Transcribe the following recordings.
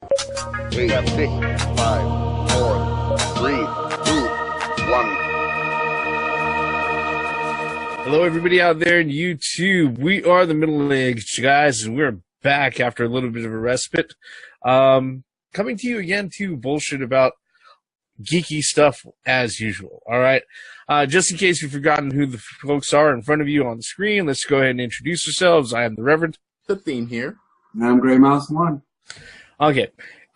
8, 6, 5, 4, 3, 2, 1. Hello, everybody out there in YouTube. We are the Middle Age guys, and we're back after a little bit of a respite. Coming to you again to bullshit about geeky stuff as usual. All right. Just in case you've forgotten who the folks are in front of you on the screen, let's go ahead and introduce ourselves. I am the Reverend. The theme here. And I'm Gray Mouse 1. Okay.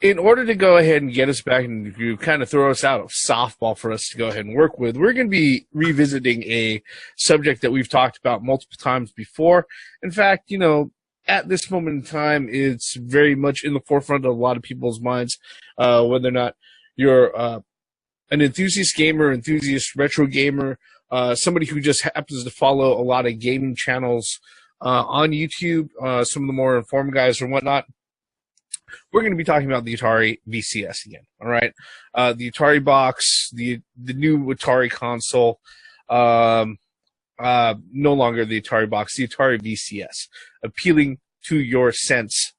In order to go ahead and get us back in the groove, kind of throw us out of softball for us to go ahead and work with, we're going to be revisiting a subject that we've talked about multiple times before. In fact, you know, at this moment in time, it's very much in the forefront of a lot of people's minds, whether or not you're an enthusiast gamer, enthusiast retro gamer, somebody who just happens to follow a lot of gaming channels on YouTube, some of the more informed guys or whatnot. We're going to be talking about the Atari VCS again, all right? The Atari box, the new Atari console, no longer the Atari box, the Atari VCS, appealing to your sense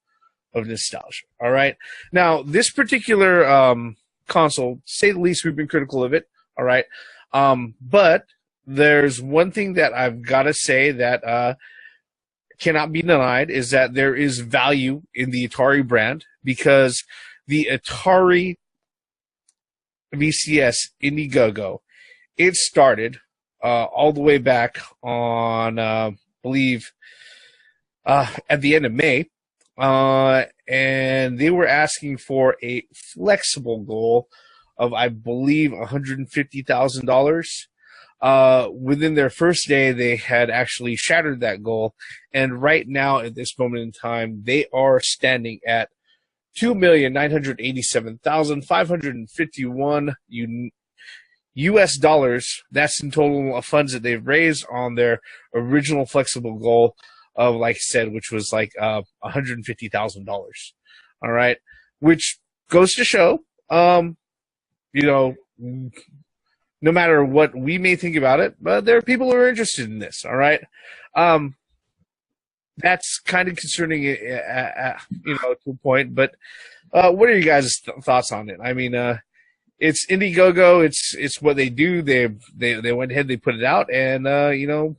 of nostalgia, all right? Now, this particular console, to say the least, we've been critical of it, all right? But there's one thing that I've got to say that cannot be denied, is that there is value in the Atari brand, because the Atari VCS Indiegogo, it started all the way back on, I believe, at the end of May, and they were asking for a flexible goal of, I believe, $150,000. Within their first day, they had actually shattered that goal, and right now, at this moment in time, they are standing at $2,987,551 US dollars. That's in total of funds that they've raised on their original flexible goal of, like I said, which was like $150,000. All right, which goes to show, you know, no matter what we may think about it, but there are people who are interested in this, all right? That's kind of concerning, you know, to a point, but what are you guys' thoughts on it? I mean, it's Indiegogo, it's what they do. They went ahead, they put it out, and, you know,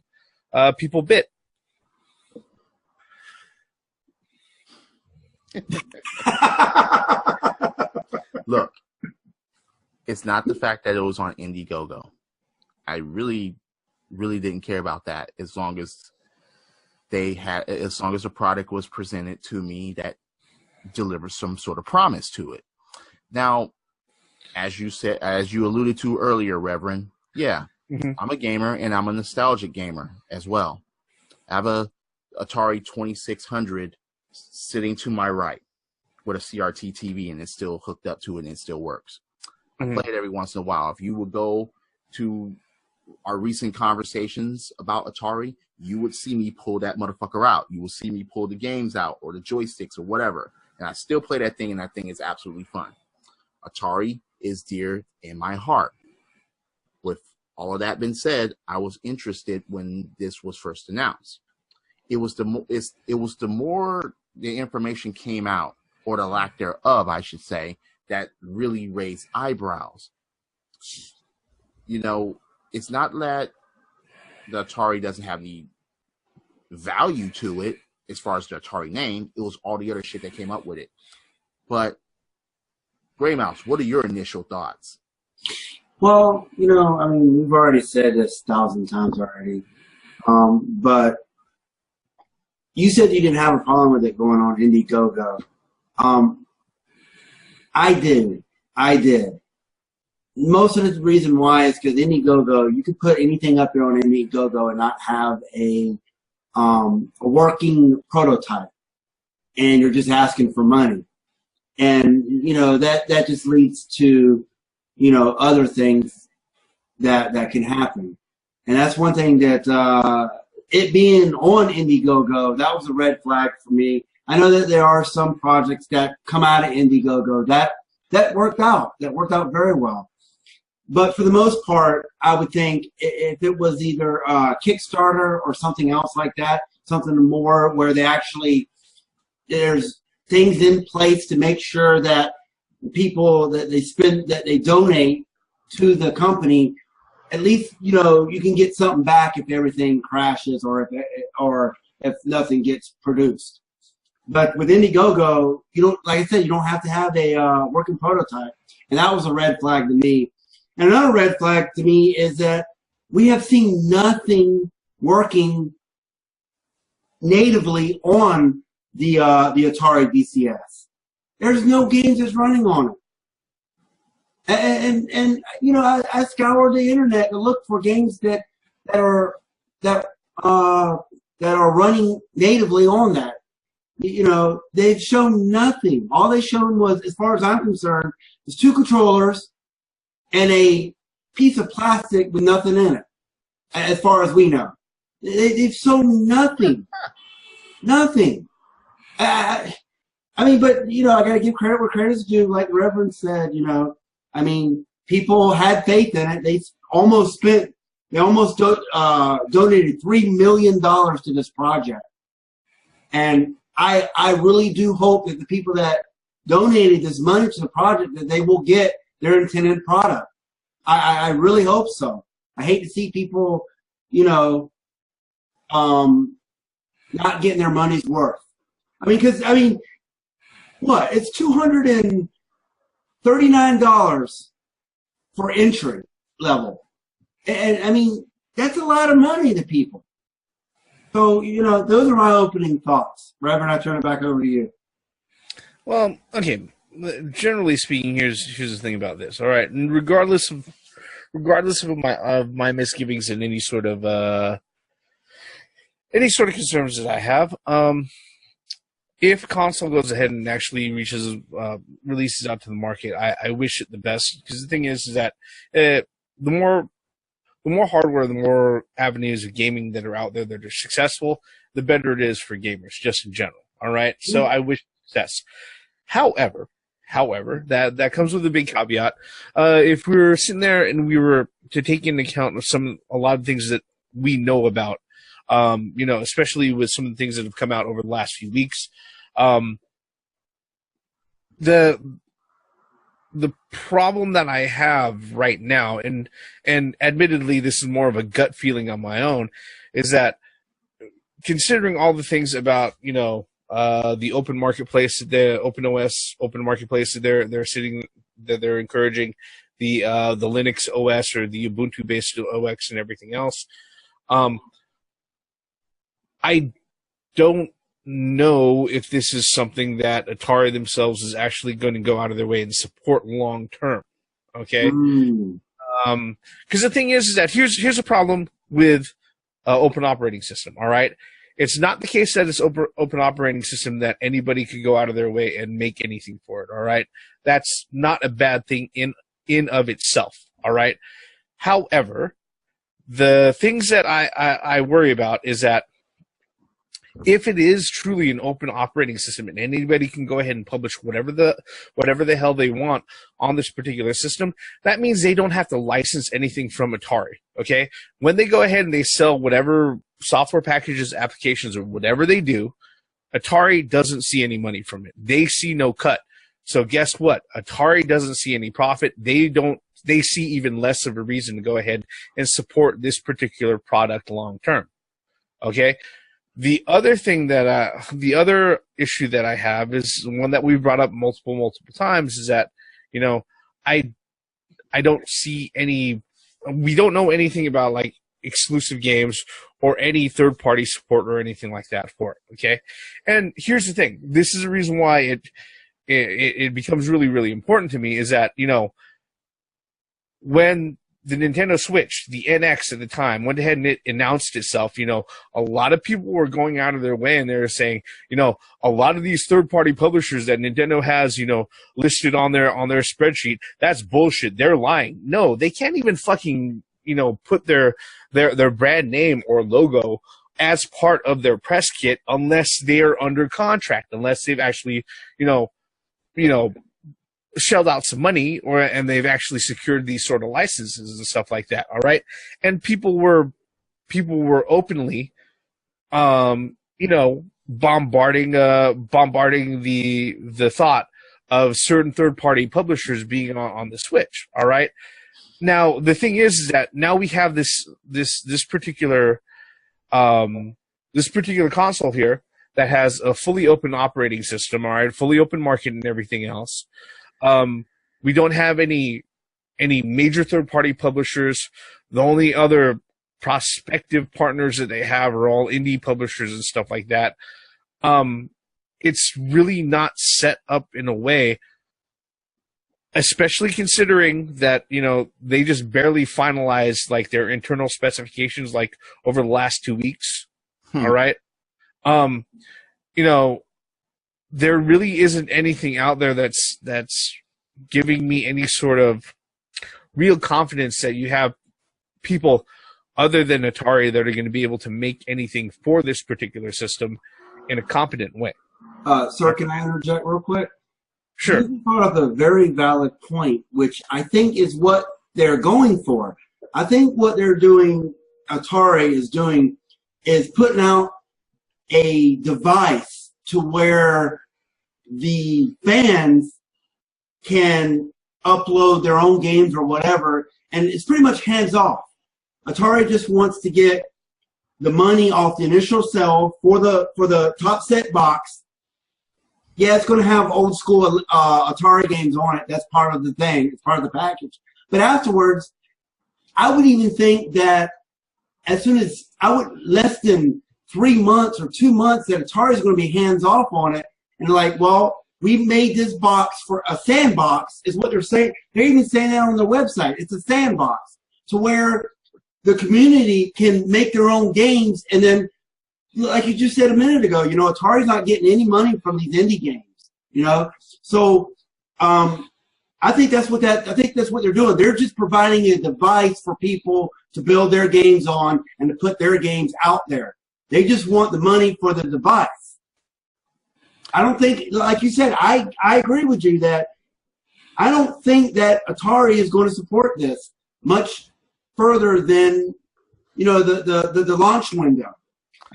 people bit. Look, it's not the fact that it was on Indiegogo. I really didn't care about that, as long as the product was presented to me that delivers some sort of promise to it. Now, as you alluded to earlier, Reverend, yeah, I'm a gamer, and I'm a nostalgic gamer as well. I have a Atari 2600 sitting to my right with a CRT TV, and it's still hooked up to it, and it still works. I play it every once in a while. If you would go to our recent conversations about Atari, you would see me pull that motherfucker out. You will see me pull the games out or the joysticks or whatever. And I still play that thing, and that thing is absolutely fun. Atari is dear in my heart. With all of that being said, I was interested when this was first announced. It was the more the information came out, or the lack thereof, I should say, that really raised eyebrows. You know, it's not that the Atari doesn't have any value to it as far as the Atari name. It was all the other shit that came up with it. But, Gray Mouse, what are your initial thoughts? Well, you know, I mean, we've already said this 1,000 times already. But you said you didn't have a problem with it going on Indiegogo. I did. Most of the reason why is because Indiegogo, you could put anything up there on Indiegogo and not have a working prototype, and you're just asking for money. And, you know, that just leads to, you know, other things that can happen. And that's one thing that, it being on Indiegogo, that was a red flag for me. I know that there are some projects that come out of Indiegogo that worked out. That worked out very well. But for the most part, I would think if it was either Kickstarter or something else like that, something more where they actually, there's things in place to make sure that people that they donate to the company, at least, you know, you can get something back if everything crashes or if nothing gets produced. But with Indiegogo, you don't, like I said, you don't have to have a working prototype. And that was a red flag to me. And another red flag to me is that we have seen nothing working natively on the Atari VCS. There's no games that's running on it. And you know, I scoured the internet to look for games that are running natively on that. You know, they've shown nothing. All they've shown was, as far as I'm concerned, is 2 controllers and a piece of plastic with nothing in it, as far as we know. They've shown nothing. Nothing. I mean, but, you know, I got to give credit where credit's due. Like the Reverend said, you know, I mean, people had faith in it. They almost donated $3 million to this project. And I really do hope that the people that donated this money to the project, that they will get their intended product. I really hope so. I hate to see people, you know, not getting their money's worth. I mean, because, I mean, what? It's $239 for entry level. And I mean, that's a lot of money to people. So, you know, those are my opening thoughts. Reverend, I turn it back over to you. Well, okay. Generally speaking, here's the thing about this. All right, and regardless of my misgivings and any sort of concerns that I have, if console goes ahead and actually releases out to the market, I wish it the best, because the thing is that the more hardware, the more avenues of gaming that are out there that are successful, the better it is for gamers, just in general. All right, so I wish success. However, that comes with a big caveat. If we were sitting there and we were to take into account a lot of things that we know about, you know, especially with some of the things that have come out over the last few weeks, the problem that I have right now, and admittedly this is more of a gut feeling on my own, is that considering all the things about, you know, the open marketplace, the open OS open marketplace that they're encouraging, the Linux OS or the Ubuntu based OS and everything else, I don't know if this is something that Atari themselves is actually going to go out of their way and support long term. Okay, because the thing is that here's a problem with open operating system. All right, it's not the case that it's open operating system that anybody could go out of their way and make anything for it. All right, that's not a bad thing in of itself. All right, however, the things that I worry about is that if it is truly an open operating system and anybody can go ahead and publish whatever the hell they want on this particular system, that means they don't have to license anything from Atari. Okay, when they go ahead and they sell whatever software packages, applications, or whatever they do, Atari doesn't see any money from it. They see no cut. So guess what? Atari doesn't see any profit. They see even less of a reason to go ahead and support this particular product long term. Okay. The other thing the other issue that I have is one that we've brought up multiple times, is that, you know, I don't see we don't know anything about like exclusive games or any third party support or anything like that for it. Okay. And here's the thing. This is the reason why it becomes really, really important to me, is that, you know, when the Nintendo Switch, the NX at the time, went ahead and it announced itself, you know, a lot of people were going out of their way and they were saying, you know, a lot of these third-party publishers that Nintendo has, you know, listed on their spreadsheet, that's bullshit. They're lying. No, they can't even fucking, you know, put their brand name or logo as part of their press kit unless they're under contract, unless they've actually, you know, shelled out some money, and they've actually secured these sort of licenses and stuff like that. All right. And people were openly, you know, bombarding the thought of certain third-party publishers being on the Switch. All right. Now the thing is that now we have this particular console here that has a fully open operating system. All right, fully open market and everything else. We don't have any major third-party publishers. The only other prospective partners that they have are all indie publishers and stuff like that. It's really not set up in a way, especially considering that, you know, they just barely finalized like their internal specifications like over the last 2 weeks. All right. You know, there really isn't anything out there that's giving me any sort of real confidence that you have people other than Atari that are going to be able to make anything for this particular system in a competent way. Sir, can I interject real quick? Sure. You brought up a very valid point, which I think is what they're going for. I think what they're doing, Atari is doing, is putting out a device to where the fans can upload their own games or whatever, and it's pretty much hands off. Atari just wants to get the money off the initial sale for the top set box. Yeah, it's going to have old school Atari games on it. That's part of the thing. It's part of the package. But afterwards, I would even think that as soon as less than 3 months or 2 months, that Atari is going to be hands off on it. And like, well, we made this box for a sandbox, is what they're saying. They're even saying that on their website. It's a sandbox to where the community can make their own games. And then, like you just said a minute ago, you know, Atari's not getting any money from these indie games, you know? So, I think that's what they're doing. They're just providing a device for people to build their games on and to put their games out there. They just want the money for the device. I don't think, like you said, I agree with you that I don't think that Atari is going to support this much further than, you know, the launch window.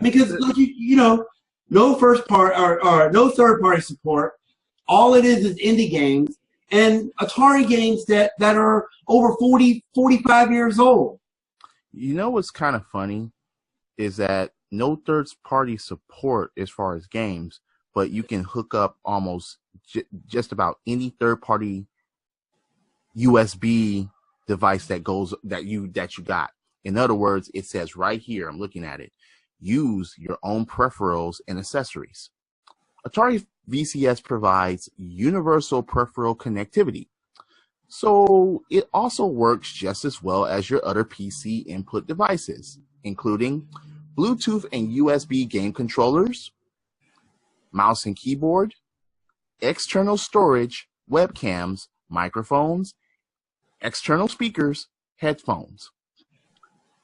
Because, like, you know, no first part or no third party support. All it is indie games and Atari games that are over 40, 45 years old. You know what's kind of funny is that no third party support as far as games, but you can hook up almost just about any third party USB device that you got. In other words, it says right here, I'm looking at it, use your own peripherals and accessories. Atari VCS provides universal peripheral connectivity, so it also works just as well as your other PC input devices, including Bluetooth and USB game controllers, mouse and keyboard, external storage, webcams, microphones, external speakers, headphones.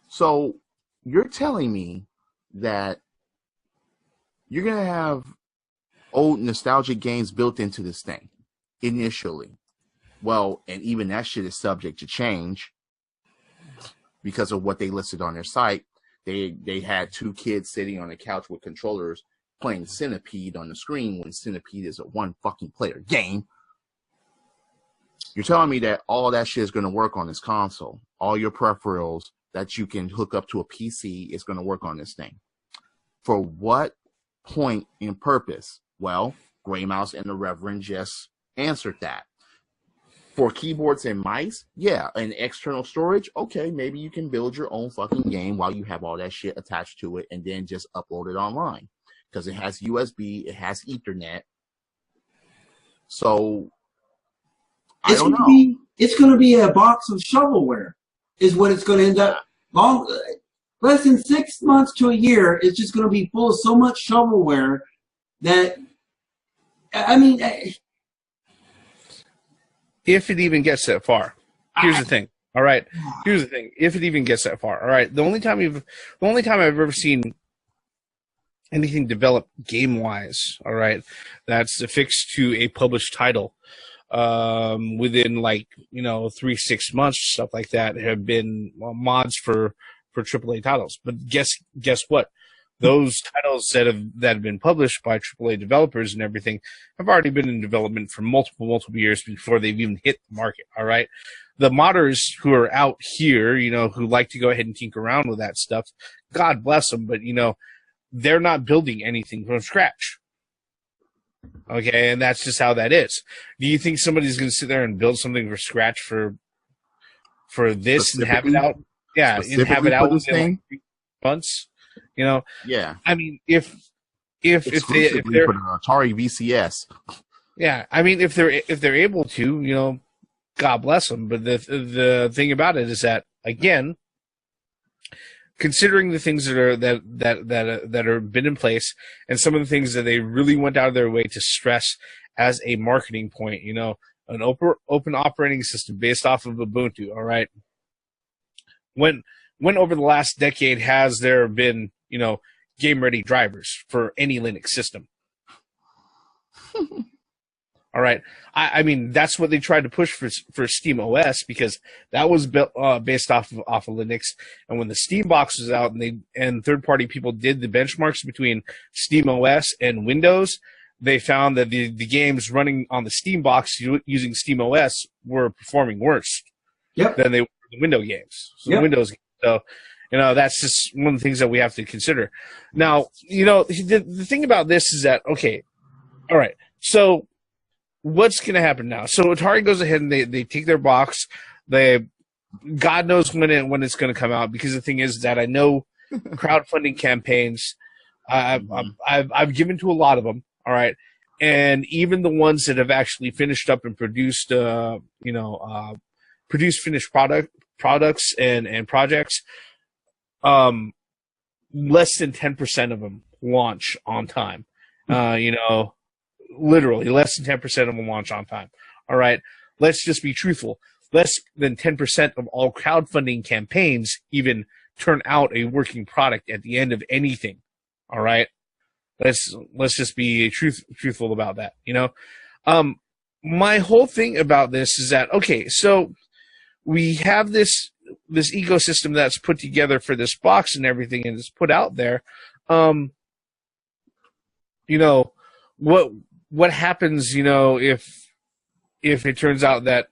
So you're telling me that you're going to have old nostalgic games built into this thing initially. Well, and even that shit is subject to change because of what they listed on their site. They had 2 kids sitting on a couch with controllers playing Centipede on the screen when Centipede is a one fucking player game. You're telling me that all that shit is going to work on this console. All your peripherals that you can hook up to a PC is going to work on this thing. For what point and purpose? Well, Gray Mouse and the Reverend just answered that. For keyboards and mice, yeah, and external storage, okay, maybe you can build your own fucking game while you have all that shit attached to it and then just upload it online. Because it has USB, it has Ethernet. So, I don't know. It's going to be a box of shovelware, is what it's going to end up. Less than 6 months to a year, it's just going to be full of so much shovelware that, I mean, if it even gets that far. Here's the thing. All right. Here's the thing. If it even gets that far. All right. The only time I've ever seen anything developed game-wise, all right, that's affixed to a published title within, like, you know, 3-6 months, stuff like that, have been mods for AAA titles. But guess what? those titles that have been published by AAA developers and everything have already been in development for multiple years before they've even hit the market. All right. The modders who are out here, who like to go ahead and tinker around with that stuff, God bless them, but they're not building anything from scratch. Okay, and that's just how that is. Do you think somebody's going to sit there and build something from scratch for this and have it out? Yeah, and have it out within like 3 months. Yeah. I mean, if they're for the Atari VCS. Yeah, I mean, if they're able to, God bless them. But the thing about it is that, again, considering the things that are been in place and some of the things that they really went out of their way to stress as a marketing point, an open operating system based off of Ubuntu. All right. When over the last decade has there been, game ready drivers for any Linux system? All right. I mean, that's what they tried to push for Steam OS, because that was built based off of Linux. And when the Steam box was out and third party people did the benchmarks between Steam OS and Windows, they found that the games running on the Steam box using Steam OS were performing worse than they were the Windows games. Windows games. So, that's just one of the things that we have to consider. Now, the thing about this is that, okay, all right, so what's going to happen now? So Atari goes ahead and they take their box. God knows when it's going to come out, because the thing is that I know crowdfunding campaigns. I've given to a lot of them. All right, and even the ones that have actually finished up and produced, produced finished products and projects, less than 10% of them launch on time. Literally less than 10% of them launch on time. All right. Let's just be truthful. Less than 10% of all crowdfunding campaigns even turn out a working product at the end of anything. All right. Let's just be truthful about that. My whole thing about this is that, okay, so we have this ecosystem that's put together for this box and everything, and it's put out there. What happens, if it turns out that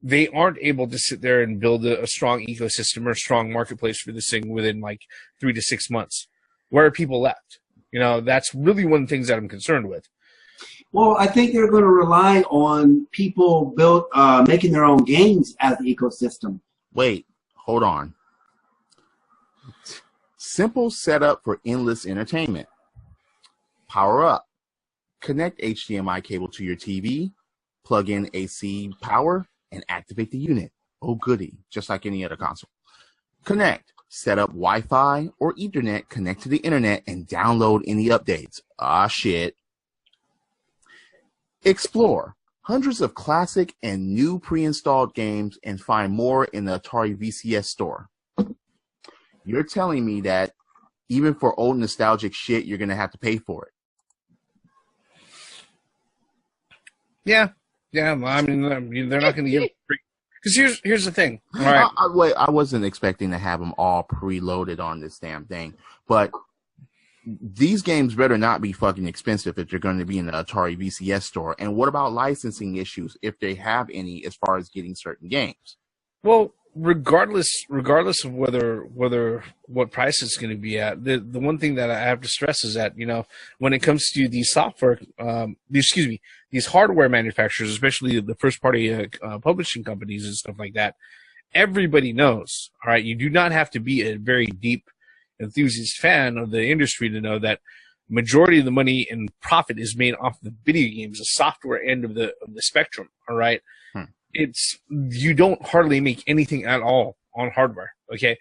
they aren't able to sit there and build a strong ecosystem or a strong marketplace for this thing within like 3 to 6 months? Where are people left? That's really one of the things that I'm concerned with. Well, I think they're going to rely on people making their own games as the ecosystem. Wait, hold on. Simple setup for endless entertainment. Power up. Connect HDMI cable to your TV, plug in AC power, and activate the unit. Oh, goody, just like any other console. Connect. Set up Wi-Fi or Ethernet, connect to the internet, and download any updates. Ah, shit. Explore. Hundreds of classic and new pre-installed games, and find more in the Atari VCS store. You're telling me that even for old nostalgic shit, you're going to have to pay for it? Yeah. I mean, they're not going to give it free. Because here's the thing. All right. I wasn't expecting to have them all preloaded on this damn thing, but these games better not be fucking expensive if they're going to be in the Atari VCS store. And what about licensing issues, if they have any, as far as getting certain games? Well, regardless of what price it's going to be at, the one thing that I have to stress is that, when it comes to these these hardware manufacturers, especially the first party publishing companies and stuff like that, everybody knows. All right, you do not have to be a very deep enthusiast fan of the industry to know that majority of the money and profit is made off the video games, the software end of the spectrum. All right. You don't hardly make anything at all on hardware. Okay.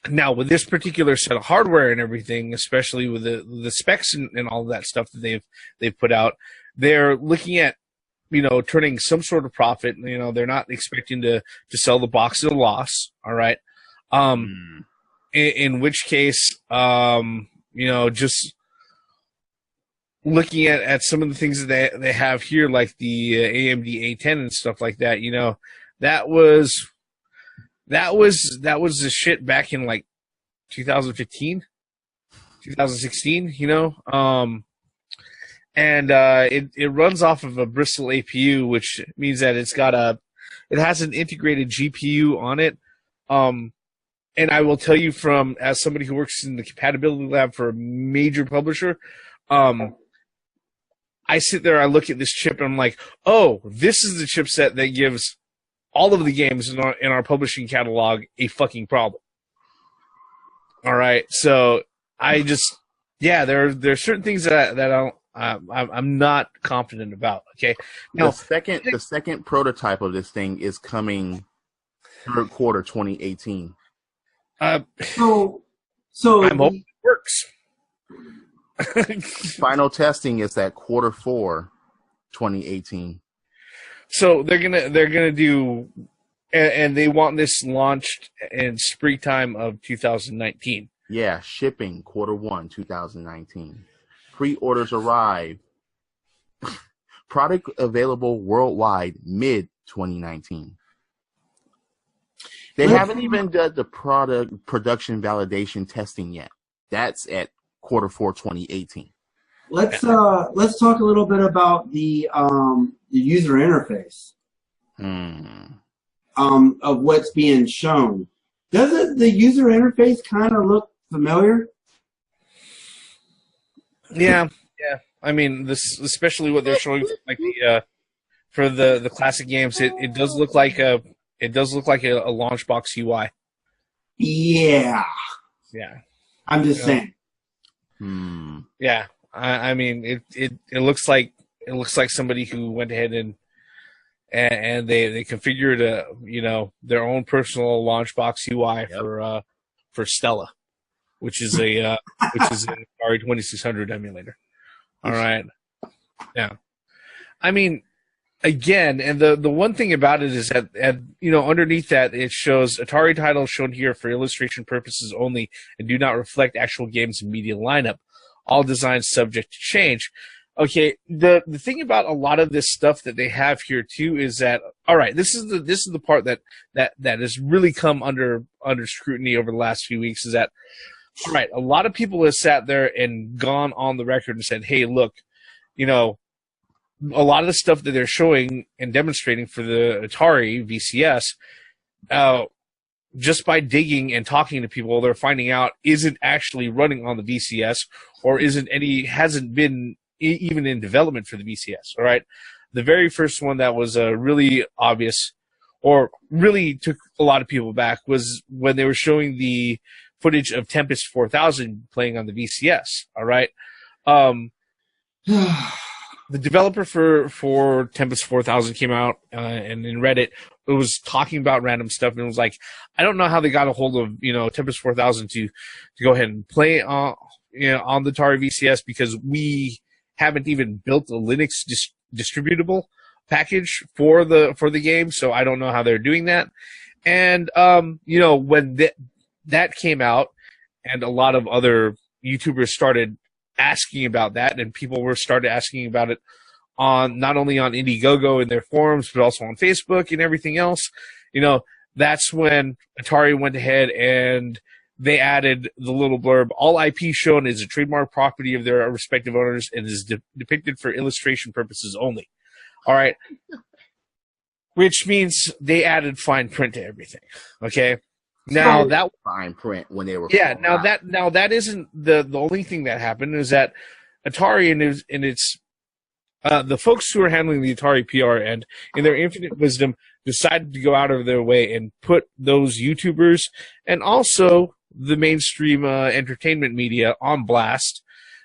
Now with this particular set of hardware and everything, especially with the specs and all of that stuff that they've put out, they're looking at, turning some sort of profit. They're not expecting to sell the box at a loss. All right. In which case, just looking at some of the things that they have here, like the AMD A10 and stuff like that, that was the shit back in like 2015. 2016. And it runs off of a Bristol APU, which means that it has an integrated GPU on it. And I will tell you, as somebody who works in the compatibility lab for a major publisher, I sit there, I look at this chip, and I'm like, oh, this is the chipset that gives all of the games in our publishing catalog a fucking problem. All right, so there are certain things that I'm not confident about. Okay, now the second prototype of this thing is coming third quarter 2018. So I'm hoping it works. Final testing is at quarter 4 2018. So they're gonna do, and they want this launched in springtime of 2019. Yeah, shipping quarter 1 2019. Pre-orders arrive. Product available worldwide mid 2019. They haven't even done the production validation testing yet. That's at quarter 4 2018. Let's talk a little bit about the user interface of what's being shown. Doesn't the user interface kind of look familiar? Yeah. I mean, especially what they're showing, like for the classic games, it does look like a launch box UI. Yeah. I'm just saying. Yeah. I mean, it looks like somebody who went ahead and they configured their own personal launch box UI for Stella, which is an Atari 2600 emulator. All right. Yeah. I mean, again, and the one thing about it is that underneath that it shows Atari titles shown here for illustration purposes only and do not reflect actual games and media lineup. All designs subject to change. Okay, the thing about a lot of this stuff that they have here too is that, all right, this is the part that has really come under scrutiny over the last few weeks, is that, all right, a lot of people have sat there and gone on the record and said, hey, look, a lot of the stuff that they're showing and demonstrating for the Atari VCS, just by digging and talking to people, they're finding out isn't actually running on the VCS, or hasn't been even in development for the VCS. All right, the very first one that was really obvious, or really took a lot of people back, was when they were showing the footage of Tempest 4000 playing on the VCS. All right. The developer for Tempest 4000 came out and in Reddit, it was talking about random stuff, and it was like, I don't know how they got a hold of Tempest 4000 to go ahead and play on the Atari VCS, because we haven't even built a Linux distributable package for the game, so I don't know how they're doing that. And when that came out, and a lot of other YouTubers started asking about that, and people started asking about it not only on Indiegogo and their forums, but also on Facebook and everything else. That's when Atari went ahead and they added the little blurb: all IP shown is a trademark property of their respective owners and is depicted for illustration purposes only. All right. Which means they added fine print to everything. Okay. Now that fine print when they were that isn't the only thing that happened. Is that Atari and its the folks who are handling the Atari PR end, in their infinite wisdom, decided to go out of their way and put those YouTubers and also the mainstream entertainment media on blast,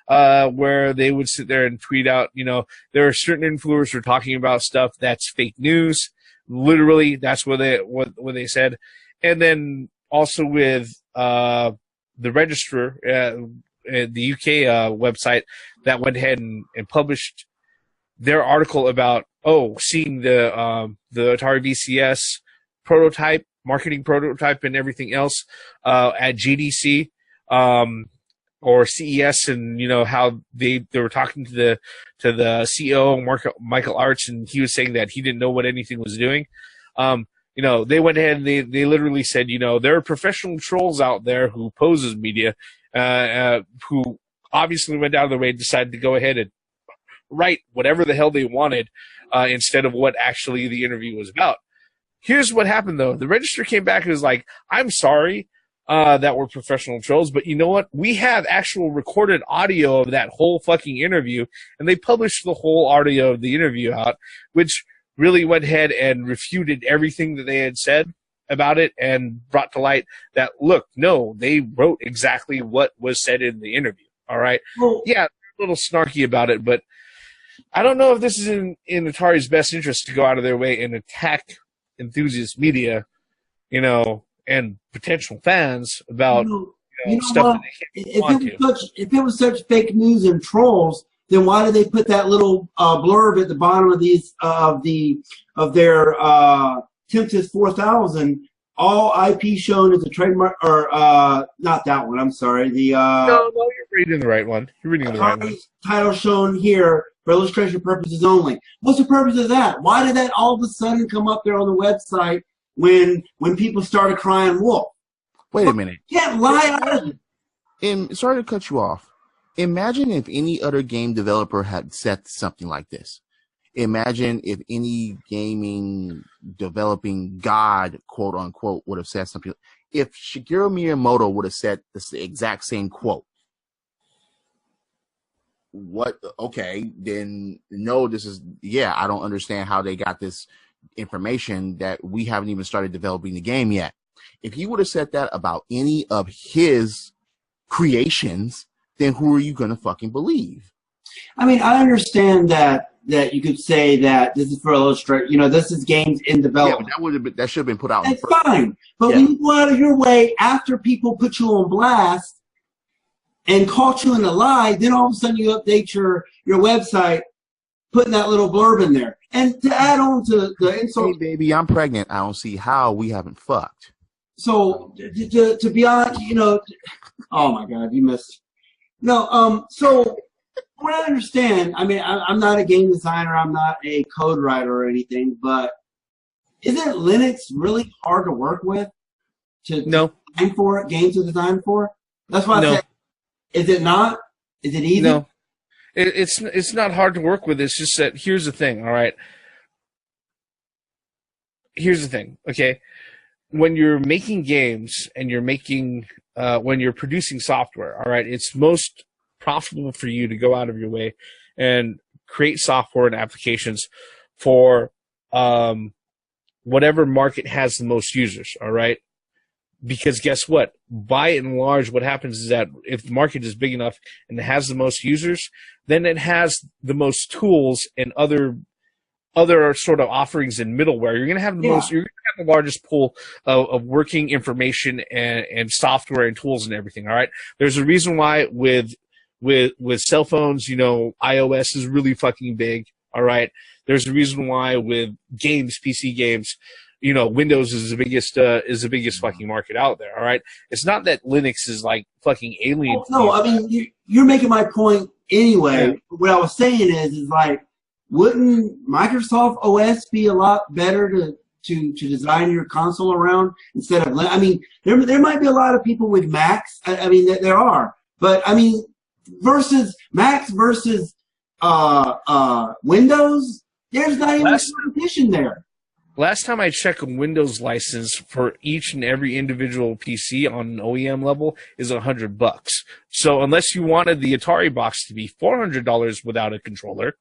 where they would sit there and tweet out, there are certain influencers who are talking about stuff that's fake news. Literally, that's what they said. And then also with the Register, the UK website, that went ahead and published their article about seeing the Atari VCS prototype, marketing prototype, and everything else at GDC or CES, and how they were talking to the CEO Michael Arts, and he was saying that he didn't know what anything was doing. You know, they went ahead and they literally said, you know, there are professional trolls out there who pose as media, who obviously went out of their way and decided to go ahead and write whatever the hell they wanted instead of what actually the interview was about. Here's what happened, though. The Register came back and was like, I'm sorry that we're professional trolls, but you know what? We have actual recorded audio of that whole fucking interview, and they published the whole audio of the interview out, which really went ahead and refuted everything that they had said about it and brought to light that, look, no, they wrote exactly what was said in the interview. All right? Well, yeah, they're a little snarky about it, but I don't know if this is in Atari's best interest to go out of their way and attack enthusiast media, you know, and potential fans about stuff that they can't want to. If it was such fake news and trolls, then why did they put that little blurb at the bottom of these of their Tempest 4000? All IP shown is a trademark, or not that one. I'm sorry. The no, you're reading the right one. You're reading the right one. Title shown here for illustration purposes only. What's the purpose of that? Why did that all of a sudden come up there on the website when people started crying wolf? Wait a minute. You can't lie out of it. Sorry to cut you off. Imagine if any other game developer had said something like this. Imagine if any gaming developing god, quote unquote, would have said something. If Shigeru Miyamoto would have said the exact same quote. What? Okay, then no, I don't understand how they got this information that we haven't even started developing the game yet. If he would have said that about any of his creations, then who are you going to fucking believe? I mean, I understand that you could say that this is for illustrate, you know, this is games in development. Yeah, that should have been put out. That's fine. But when you go out of your way after people put you on blast and caught you in a lie, then all of a sudden you update your website, putting that little blurb in there. And to add on to the insult, hey baby, I'm pregnant. I don't see how we haven't fucked. So to be honest, you know, oh my God, you missed. No, so what I understand, I mean, I'm not a game designer, I'm not a code writer or anything, but isn't Linux really hard to work with? No. Design for it, games to design for? That's why I said, is it not? Is it easy? No. It's not hard to work with. It's just that here's the thing, all right? Here's the thing, okay? When you're making games and you're making when you're producing software, all right, it's most profitable for you to go out of your way and create software and applications for whatever market has the most users, all right? Because guess what? By and large, what happens is that if the market is big enough and it has the most users, then it has the most tools and other sort of offerings in middleware. You're going to have the most. You're going to have the largest pool of working information and software and tools and everything. All right. There's a reason why with cell phones, you know, iOS is really fucking big. All right. There's a reason why with games, PC games, you know, Windows is the biggest fucking market out there. All right. It's not that Linux is like fucking alien. No, I mean you're making my point anyway. Yeah. What I was saying is like, wouldn't Microsoft OS be a lot better to design your console around instead of? I mean, there might be a lot of people with Macs. I mean, there are, but I mean, versus Macs versus Windows, there's not even competition there. Last time I checked, a Windows license for each and every individual PC on an OEM level is $100. So unless you wanted the Atari box to be $400 without a controller.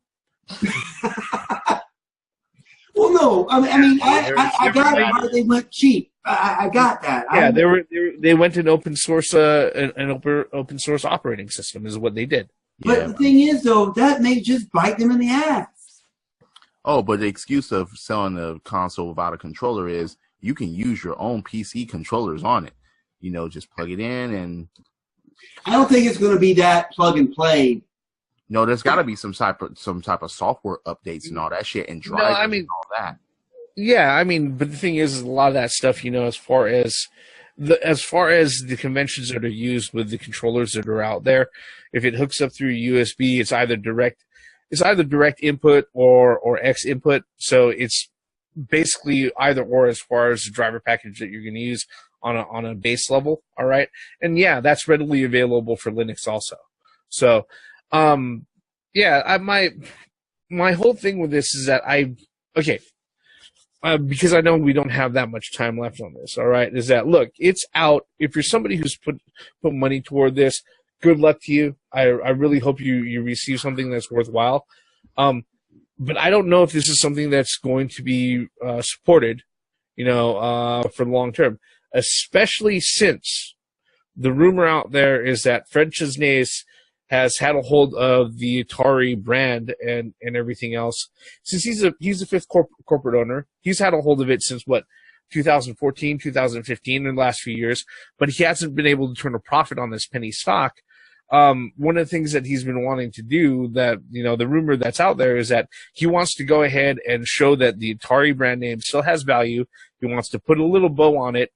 Well, no, I mean, I got it. How they went cheap. I got that. Yeah, they went an open source open source operating system is what they did. But the thing is, though, that may just bite them in the ass. Oh, but the excuse of selling a console without a controller is you can use your own PC controllers on it. You know, just plug it in and. I don't think it's going to be that plug and play. No, there's got to be some type of software updates and all that shit and drivers and all that. Yeah, I mean, but the thing is a lot of that stuff, you know, as far as the conventions that are used with the controllers that are out there, if it hooks up through USB, it's either direct input or X input. So it's basically either or as far as the driver package that you're going to use on a base level. All right. And yeah, that's readily available for Linux also. So, yeah, my whole thing with this is that because I know we don't have that much time left on this, all right, is that, look, it's out. If you're somebody who's put money toward this, good luck to you. I really hope you receive something that's worthwhile. But I don't know if this is something that's going to be supported, for the long term, especially since the rumor out there is that Fred Chesnays has had a hold of the Atari brand and everything else. Since he's the fifth corporate owner, he's had a hold of it since 2014, 2015, in the last few years, but he hasn't been able to turn a profit on this penny stock. One of the things that he's been wanting to do, that, the rumor that's out there, is that he wants to go ahead and show that the Atari brand name still has value. He wants to put a little bow on it,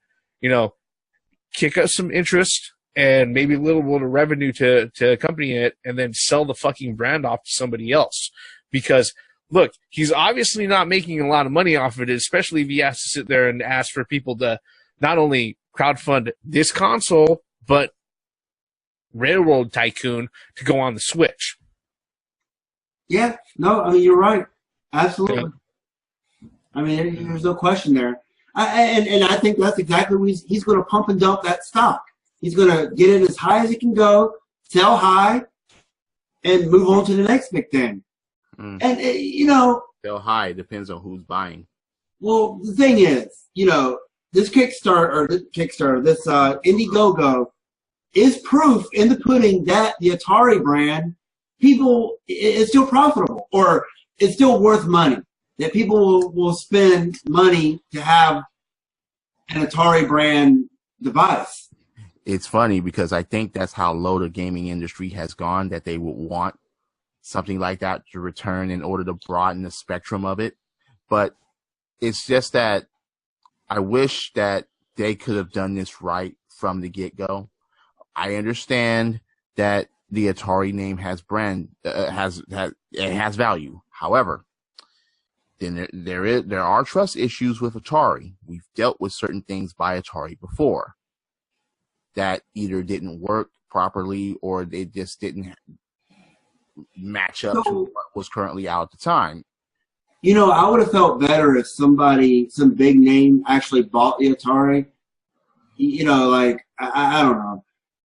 kick up some interest and maybe a little bit of revenue to accompany it, and then sell the fucking brand off to somebody else. Because, look, he's obviously not making a lot of money off of it, especially if he has to sit there and ask for people to not only crowdfund this console, but Railroad Tycoon to go on the Switch. Yeah, no, I mean, you're right. Absolutely. Yeah. I mean, there's no question there. And I think that's exactly what he's going to pump and dump that stock. He's going to get it as high as it can go, sell high, and move on to the next big thing. And, sell high depends on who's buying. Well, the thing is, this Kickstarter, this Indiegogo, is proof in the pudding that the Atari brand, it's still profitable, or it's still worth money. That people will spend money to have an Atari brand device. It's funny because I think that's how low the gaming industry has gone, that they would want something like that to return in order to broaden the spectrum of it. But it's just that I wish that they could have done this right from the get-go. I understand that the Atari name has has value. However, then there are trust issues with Atari. We've dealt with certain things by Atari before that either didn't work properly or they just didn't match up to what was currently out at the time. I would have felt better if some big name actually bought the Atari. I don't know.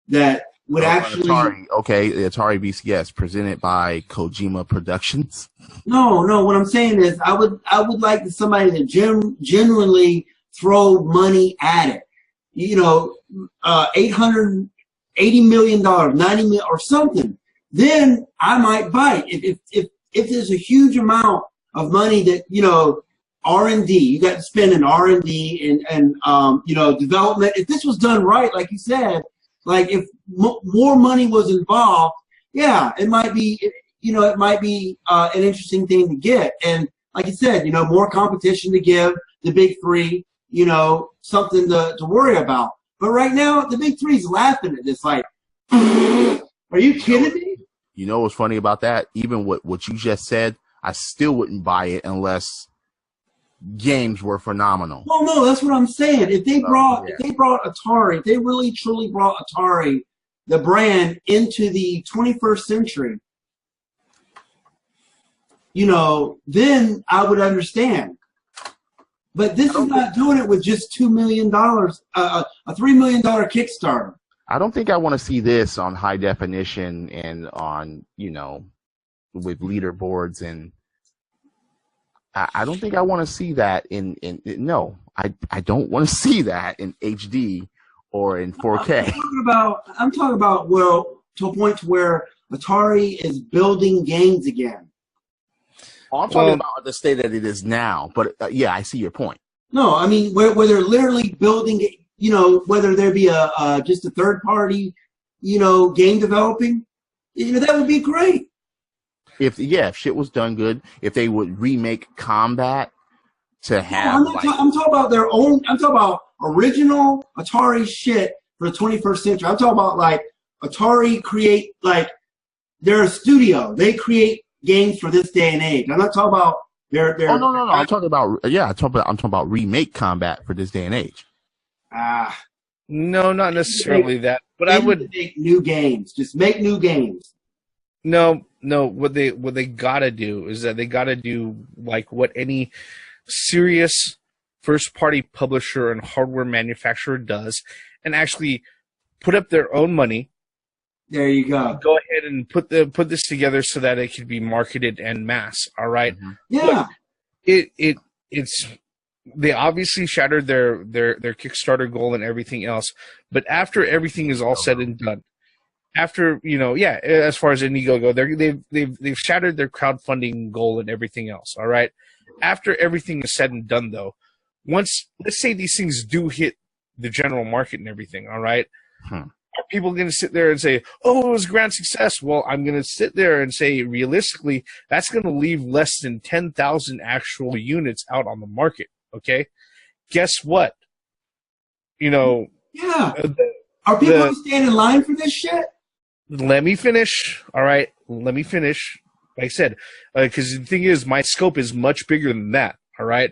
That would actually... Atari, okay, the Atari VCS presented by Kojima Productions. No, what I'm saying is I would like somebody to genuinely throw money at it. $880 million, $90 million, or something. Then I might bite. If there's a huge amount of money that, R&D, you got to spend in R&D and development. If this was done right, like you said, like if more money was involved, yeah, it might be, an interesting thing to get. And like you said, more competition to give the big three, something to worry about. But right now, the big three's laughing at this like, are you kidding me? You know what's funny about that? Even what you just said, I still wouldn't buy it unless games were phenomenal. Well, no, that's what I'm saying. If they brought Atari, if they really truly brought Atari, the brand, into the 21st century, then I would understand. But this is not doing it with just $2 million, a $3 million Kickstarter. I don't think I want to see this on high definition and on, with leaderboards, and I don't think I want to see that no, I don't want to see that in HD or in 4K. I'm talking about, well, to a point to where Atari is building games again. I'm talking about the state that it is now, but yeah, I see your point. No, I mean where they're literally building it. Whether there be just a third party, game developing, that would be great. If shit was done good, if they would remake Combat to have. No, I'm talking about their own. I'm talking about original Atari shit for the 21st century. I'm talking about like Atari create, like they're a studio. They create games for this day and age. I'm not talking about They're Oh no. I'm talking about remake combat for this day and age. No, not necessarily that. But I would make new games. Just make new games. No. What they gotta do is that they gotta do like what any serious first-party publisher and hardware manufacturer does, and actually put up their own money. There you go. Go ahead and put this together so that it can be marketed en masse. All right. Mm-hmm. Yeah. But it's they obviously shattered their Kickstarter goal and everything else. But after everything is all said and done, after as far as Indiegogo, they've shattered their crowdfunding goal and everything else. All right. After everything is said and done, though, once let's say these things do hit the general market and everything, all right. Are people going to sit there and say, oh, it was a grand success? Well, I'm going to sit there and say, realistically, that's going to leave less than 10,000 actual units out on the market, okay? Guess what? Yeah. Are people going to stand in line for this shit? Let me finish, all right? Let me finish. Like I said, because the thing is, my scope is much bigger than that, all right?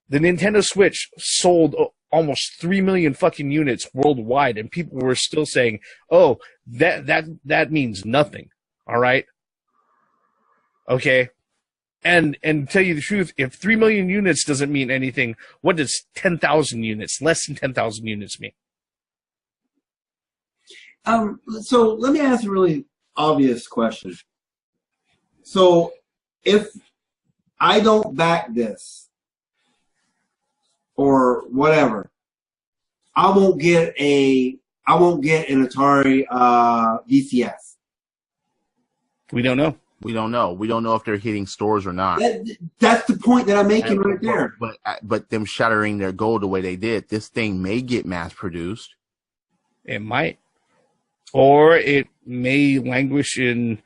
The Nintendo Switch sold almost 3 million fucking units worldwide, and people were still saying, "Oh, that means nothing." All right, okay, and tell you the truth, if 3 million units doesn't mean anything, what does 10,000 units, less than 10,000 units, mean? So let me ask a really obvious question. So if I don't back this, or whatever, I won't get an Atari VCS. We don't know. We don't know if they're hitting stores or not. That's the point that I'm making right there. But them shattering their goal the way they did, this thing may get mass produced. It might, or it may languish in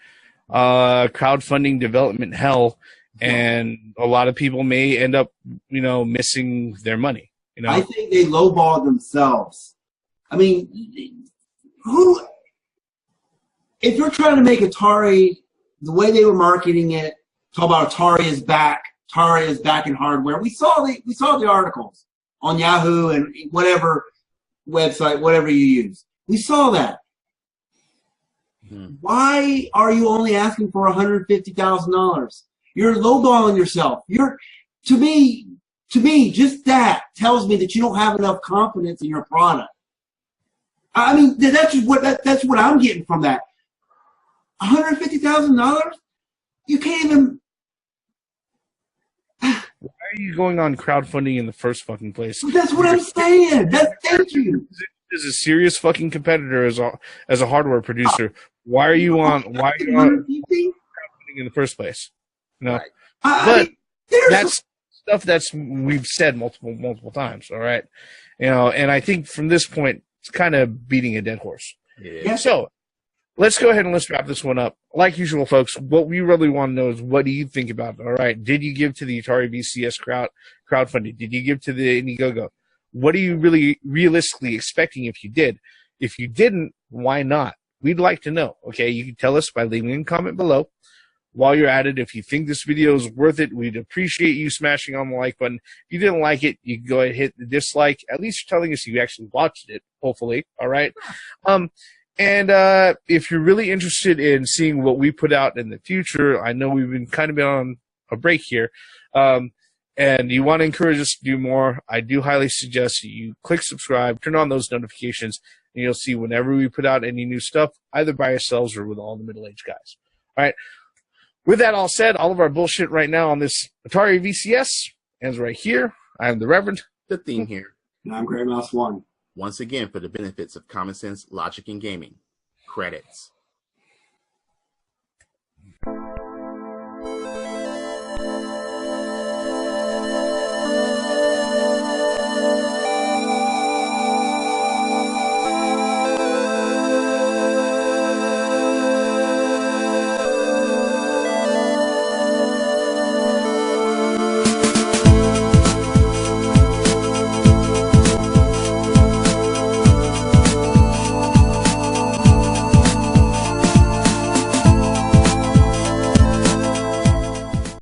crowdfunding development hell. And a lot of people may end up, missing their money. I think they lowballed themselves. I mean, if you're trying to make Atari the way they were marketing it, talk about Atari is back in hardware. We saw the articles on Yahoo and whatever website, whatever you use. We saw that. Why are you only asking for $150,000? You're lowballing yourself. To me, just that tells me that you don't have enough confidence in your product. I mean, that's what I'm getting from that. $150,000? You can't even. Why are you going on crowdfunding in the first fucking place? That's what I'm saying. Thank you. As a serious fucking competitor, as a hardware producer, why are you on crowdfunding in the first place? No, right. But that's stuff we've said multiple times. All right, and I think from this point, it's kind of beating a dead horse. Yeah. So let's go ahead and let's wrap this one up. Like usual, folks, what we really want to know is, what do you think about it? All right, did you give to the Atari VCS crowdfunding? Did you give to the Indiegogo? What are you really realistically expecting if you did? If you didn't, why not? We'd like to know. Okay, you can tell us by leaving a comment below. While you're at it, if you think this video is worth it, we'd appreciate you smashing on the like button. If you didn't like it, you can go ahead and hit the dislike. At least you're telling us you actually watched it, hopefully. All right. And if you're really interested in seeing what we put out in the future, I know we've been on a break here, and you want to encourage us to do more, I do highly suggest you click subscribe, turn on those notifications, and you'll see whenever we put out any new stuff, either by ourselves or with all the middle-aged guys. All right. With that all said, all of our bullshit right now on this Atari VCS ends right here. I'm the Reverend. The Theme here. And I'm Grey Mouse 1. Once again, for the benefits of common sense, logic, and gaming. Credits.